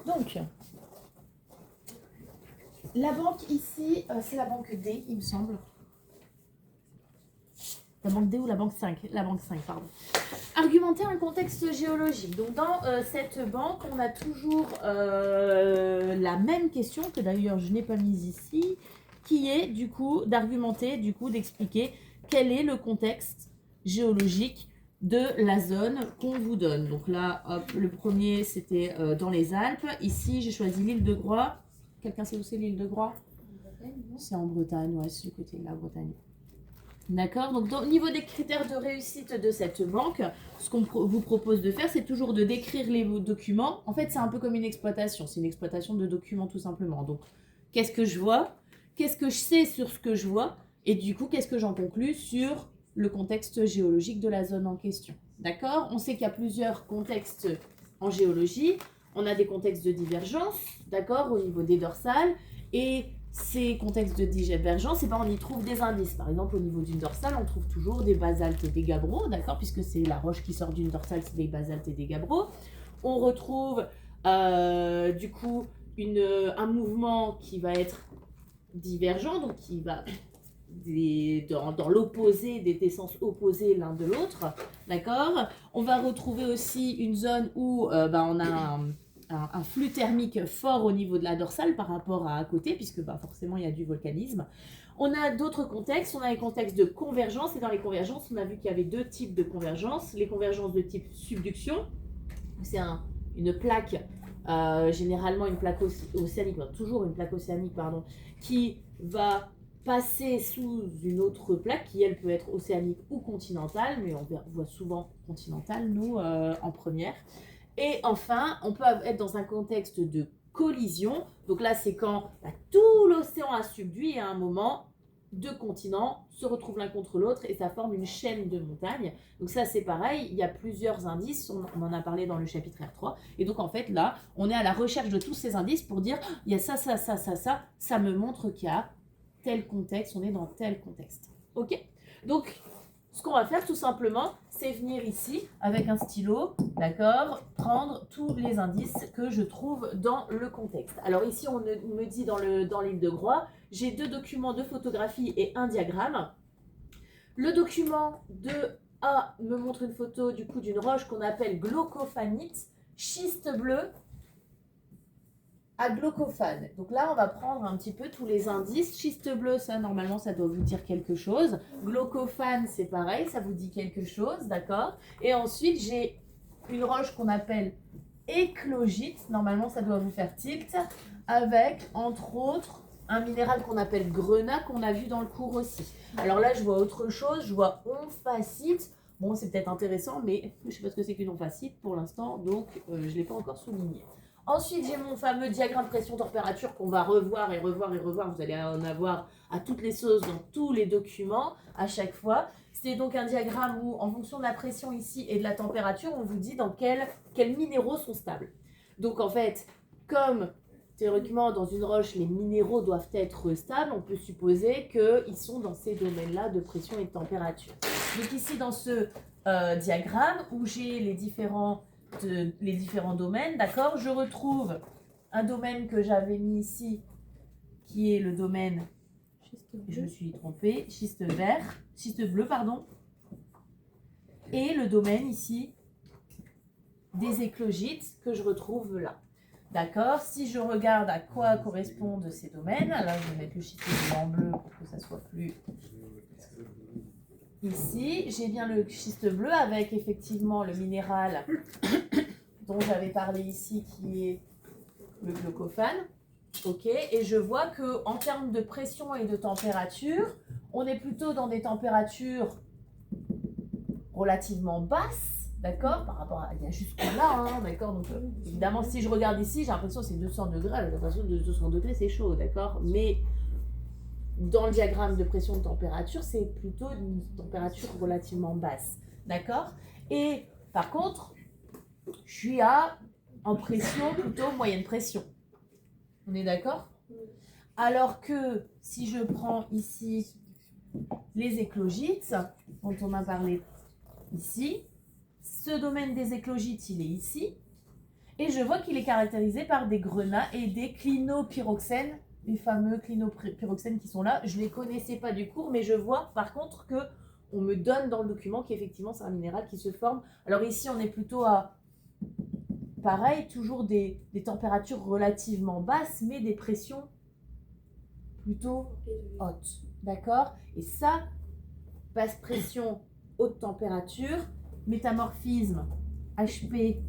Donc, la banque ici, c'est la banque D, il me semble. La banque D ou la banque 5? La banque 5, pardon. Argumenter un contexte géologique. Donc, dans cette banque, on a toujours la même question, que d'ailleurs je n'ai pas mise ici, qui est du coup d'argumenter, du coup d'expliquer quel est le contexte géologique de la zone qu'on vous donne. Donc là, hop, le premier, c'était dans les Alpes. Ici, j'ai choisi l'île de Groix. Quelqu'un sait où c'est l'île de Groix? C'est en Bretagne, ouais, c'est du côté de la Bretagne. D'accord. Donc, au niveau des critères de réussite de cette banque, ce qu'on vous propose de faire, c'est toujours de décrire les documents. En fait, c'est un peu comme une exploitation. C'est une exploitation de documents, tout simplement. Donc, qu'est-ce que je vois? Qu'est-ce que je sais sur ce que je vois? Et du coup, qu'est-ce que j'en conclus sur le contexte géologique de la zone en question? D'accord. On sait qu'il y a plusieurs contextes en géologie. On a des contextes de divergence, d'accord, au niveau des dorsales. Et ces contextes de divergence, on y trouve des indices. Par exemple, au niveau d'une dorsale, on trouve toujours des basaltes et des gabbros, d'accord, puisque c'est la roche qui sort d'une dorsale, c'est des basaltes et des gabbros. On retrouve du coup un mouvement qui va être divergent, donc qui va dans l'opposé, des sens opposés l'un de l'autre, d'accord. On va retrouver aussi une zone où on a un flux thermique fort au niveau de la dorsale par rapport à côté, puisque forcément il y a du volcanisme. On a d'autres contextes, on a les contextes de convergence, et dans les convergences, on a vu qu'il y avait deux types de convergence. Les convergences de type subduction, c'est une plaque, généralement une plaque océanique, toujours une plaque océanique, pardon, qui va passer sous une autre plaque qui, elle, peut être océanique ou continentale, mais on voit souvent continentale, nous, en première. Et enfin, on peut être dans un contexte de collision. Donc là, c'est quand tout l'océan a subduit et à un moment, deux continents se retrouvent l'un contre l'autre et ça forme une chaîne de montagnes. Donc ça, c'est pareil, il y a plusieurs indices, on en a parlé dans le chapitre R3. Et donc en fait, là, on est à la recherche de tous ces indices pour dire, il y a ça, ça, ça, ça, ça me montre qu'il y a tel contexte, on est dans tel contexte. Ok? Donc, ce qu'on va faire tout simplement, c'est venir ici avec un stylo, d'accord, prendre tous les indices que je trouve dans le contexte. Alors ici, on me dit dans l'île de Groix, j'ai deux documents de photographie et un diagramme. Le document de A me montre une photo du coup d'une roche qu'on appelle glaucophanite, schiste bleu à glaucophane. Donc là, on va prendre un petit peu tous les indices. Schiste bleu, ça, normalement, ça doit vous dire quelque chose. Glaucophane, c'est pareil, ça vous dit quelque chose, d'accord? Et ensuite, j'ai une roche qu'on appelle éclogite. Normalement, ça doit vous faire tilt. Avec, entre autres, un minéral qu'on appelle grenat, qu'on a vu dans le cours aussi. Alors là, je vois autre chose. Je vois omphacite. Bon, c'est peut-être intéressant, mais je ne sais pas ce que c'est qu'une omphacite pour l'instant, donc je ne l'ai pas encore souligné. Ensuite, j'ai mon fameux diagramme pression-température qu'on va revoir et revoir et revoir. Vous allez en avoir à toutes les sauces dans tous les documents à chaque fois. C'est donc un diagramme où, en fonction de la pression ici et de la température, on vous dit dans quels minéraux sont stables. Donc en fait, comme théoriquement dans une roche, les minéraux doivent être stables, on peut supposer qu'ils sont dans ces domaines-là de pression et de température. Donc ici, dans ce diagramme où j'ai les différents domaines, d'accord, je retrouve un domaine que j'avais mis ici, qui est le domaine, je me suis trompée, schiste bleu, pardon, et le domaine ici des éclogites que je retrouve là. D'accord. Si je regarde à quoi correspondent ces domaines, alors je vais mettre le schiste bleu en bleu pour que ça soit plus... Ici, j'ai bien le schiste bleu avec effectivement le minéral dont j'avais parlé ici, qui est le glaucophane. Ok, et je vois qu'en termes de pression et de température, on est plutôt dans des températures relativement basses, d'accord, par rapport à il y a jusque-là, hein, d'accord. Donc évidemment, si je regarde ici, j'ai l'impression que c'est 200 degrés, j'ai l'impression que 200 degrés c'est chaud, d'accord, mais dans le diagramme de pression de température, c'est plutôt une température relativement basse, d'accord. Et par contre, je suis en pression plutôt moyenne pression. On est d'accord? Alors que si je prends ici les éclogites, dont on a parlé ici, ce domaine des éclogites, il est ici. Et je vois qu'il est caractérisé par des grenats et des clinopyroxènes, les fameux clinopyroxènes qui sont là. Je ne les connaissais pas du cours, mais je vois par contre que on me donne dans le document qu'effectivement c'est un minéral qui se forme. Alors ici, on est plutôt à, pareil, toujours des températures relativement basses, mais des pressions plutôt hautes. D'accord? Et ça, basse pression, haute température, métamorphisme, HP,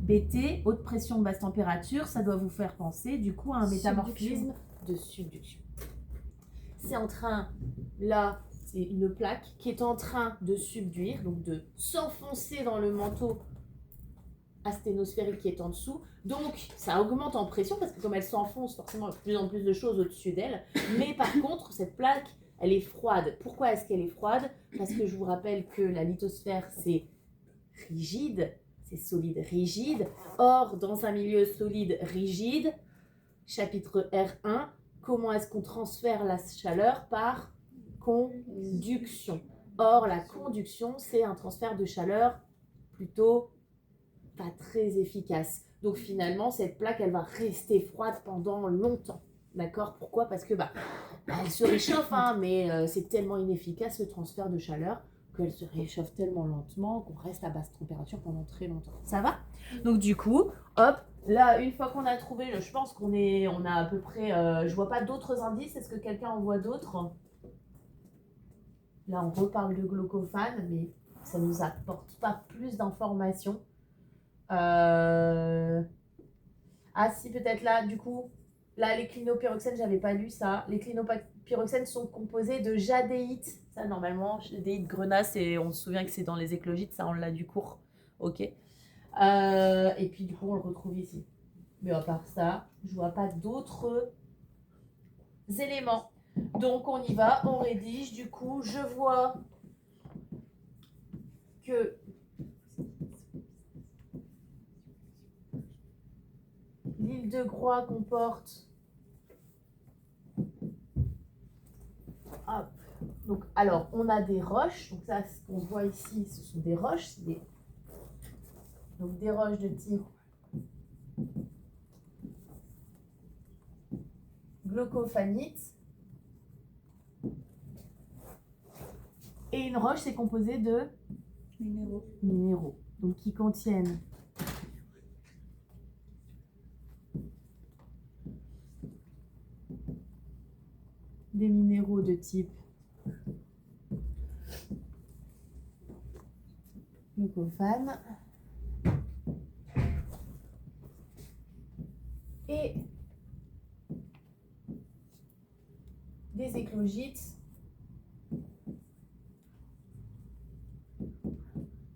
BT, haute pression, basse température, ça doit vous faire penser du coup à un métamorphisme de subduction. C'est en train, là, c'est une plaque qui est en train de subduire, donc de s'enfoncer dans le manteau asténosphérique qui est en dessous. Donc, ça augmente en pression parce que comme elle s'enfonce, forcément, il y a de plus en plus de choses au-dessus d'elle. Mais par contre, cette plaque, elle est froide. Pourquoi est-ce qu'elle est froide? Parce que je vous rappelle que la lithosphère, c'est rigide, c'est solide, rigide. Or, dans un milieu solide, rigide, chapitre R1, comment est-ce qu'on transfère la chaleur? Par conduction. Or, la conduction, c'est un transfert de chaleur plutôt pas très efficace. Donc finalement, cette plaque, elle va rester froide pendant longtemps. D'accord? Pourquoi? Parce que elle se réchauffe, hein, mais c'est tellement inefficace le transfert de chaleur qu'elle se réchauffe tellement lentement qu'on reste à basse température pendant très longtemps. Ça va? Donc du coup, hop, là, une fois qu'on a trouvé, je pense qu'on a à peu près, je vois pas d'autres indices. Est-ce que quelqu'un en voit d'autres? Là, on reparle de glaucophane, mais ça ne nous apporte pas plus d'informations. Ah si, peut-être là, du coup, là, les clinopyroxènes, j'avais pas lu ça. Les clinopyroxènes sont composés de jadéite. Ça, normalement, jadéite, grenasse, et on se souvient que c'est dans les éclogites, ça, on l'a du cours. Ok. Et puis, du coup, on le retrouve ici. Mais à part ça, je vois pas d'autres éléments. Donc, on y va, on rédige. Du coup, je vois que l'île de Groix comporte... Hop. Donc, alors, on a des roches. Donc, ça, ce qu'on voit ici, ce sont des roches. Donc, des roches de type glaucophanite. Et une roche, c'est composé de minéraux. Donc, qui contiennent des minéraux de type glaucophane et des éclogites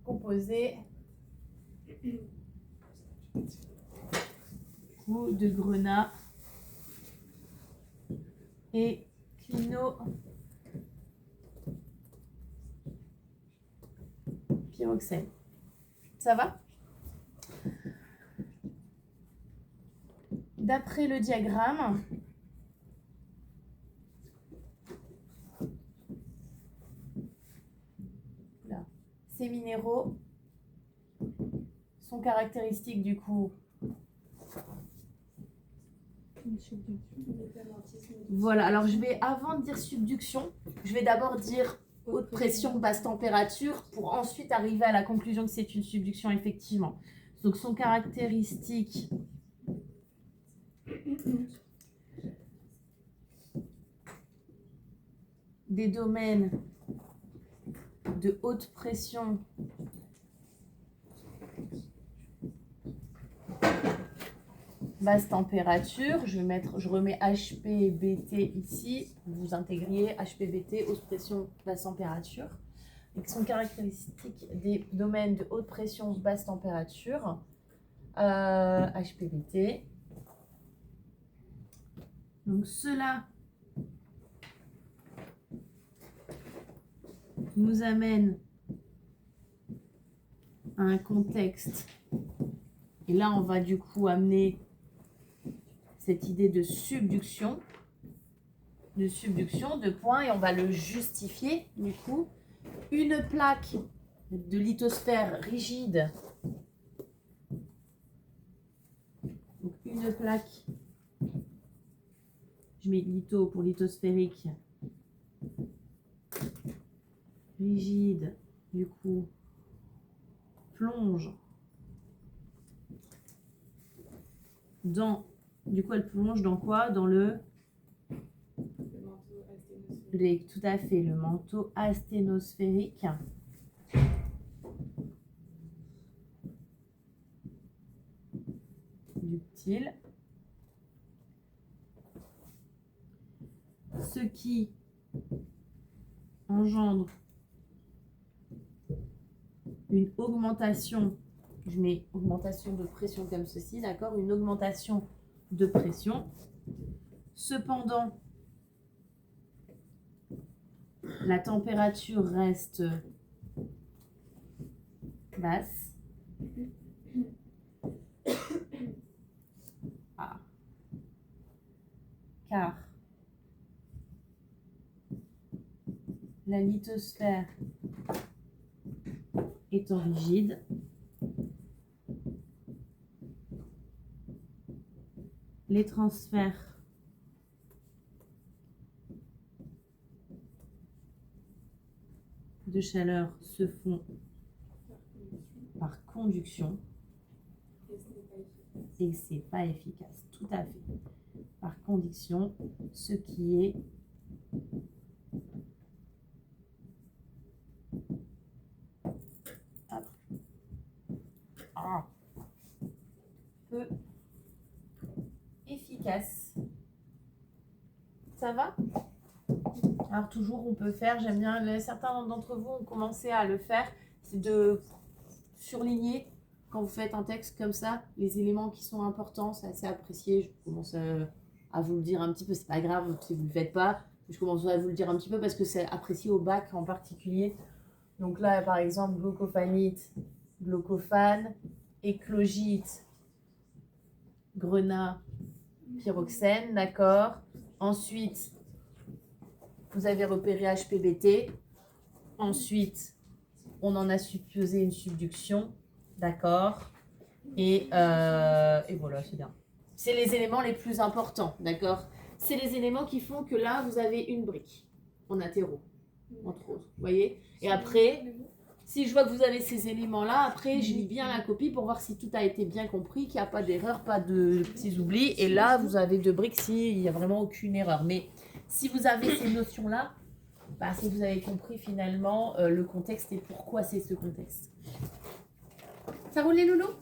composés ou de grenat et clinopyroxène. Ça va? D'après le diagramme, là, ces minéraux sont caractéristiques du coup. Voilà, alors je vais, avant de dire subduction, je vais d'abord dire haute pression, basse température, pour ensuite arriver à la conclusion que c'est une subduction effectivement. Donc sont caractéristiques des domaines de haute pression basse température, je remets HPBT ici, vous intégriez HPBT, haute pression, basse température, et qui sont caractéristiques des domaines de haute pression, basse température, HPBT. Donc cela nous amène à un contexte, et là on va du coup amener cette idée de subduction de points, et on va le justifier du coup. Une plaque de lithosphère rigide une plaque. Je mets litho pour lithosphérique. Rigide, du coup, plonge dans... Du coup, elle plonge dans quoi? Dans le manteau asténosphérique. tout à fait, le manteau asténosphérique. Ductile. Ce qui engendre une augmentation, je mets augmentation de pression comme ceci, d'accord? Une augmentation de pression. Cependant, la température reste basse. Ah. Car la lithosphère étant rigide, les transferts de chaleur se font par conduction et c'est pas efficace, tout à fait. Par conduction, ce qui est peu efficace. Ça va? Alors toujours on peut faire, j'aime bien, certains d'entre vous ont commencé à le faire, c'est de surligner quand vous faites un texte comme ça, les éléments qui sont importants, c'est assez apprécié. Je commence à vous le dire un petit peu, c'est pas grave si vous ne le faites pas, je commence à vous le dire un petit peu parce que c'est apprécié au bac en particulier. Donc là par exemple glaucophanite, glaucophane, éclogite, grenat, pyroxène, d'accord. Ensuite, vous avez repéré HPBT. Ensuite, on en a supposé une subduction, d'accord. Et voilà, c'est bien. C'est les éléments les plus importants, d'accord. C'est les éléments qui font que là, vous avez une brique en athéro, entre autres, vous voyez. Et après, si je vois que vous avez ces éléments-là, après, je lis bien la copie pour voir si tout a été bien compris, qu'il n'y a pas d'erreur, pas de petits oublis. Et là, vous avez deux briques s'il n'y a vraiment aucune erreur. Mais si vous avez ces notions-là, bah, si vous avez compris finalement le contexte et pourquoi c'est ce contexte. Ça roule les loulous ?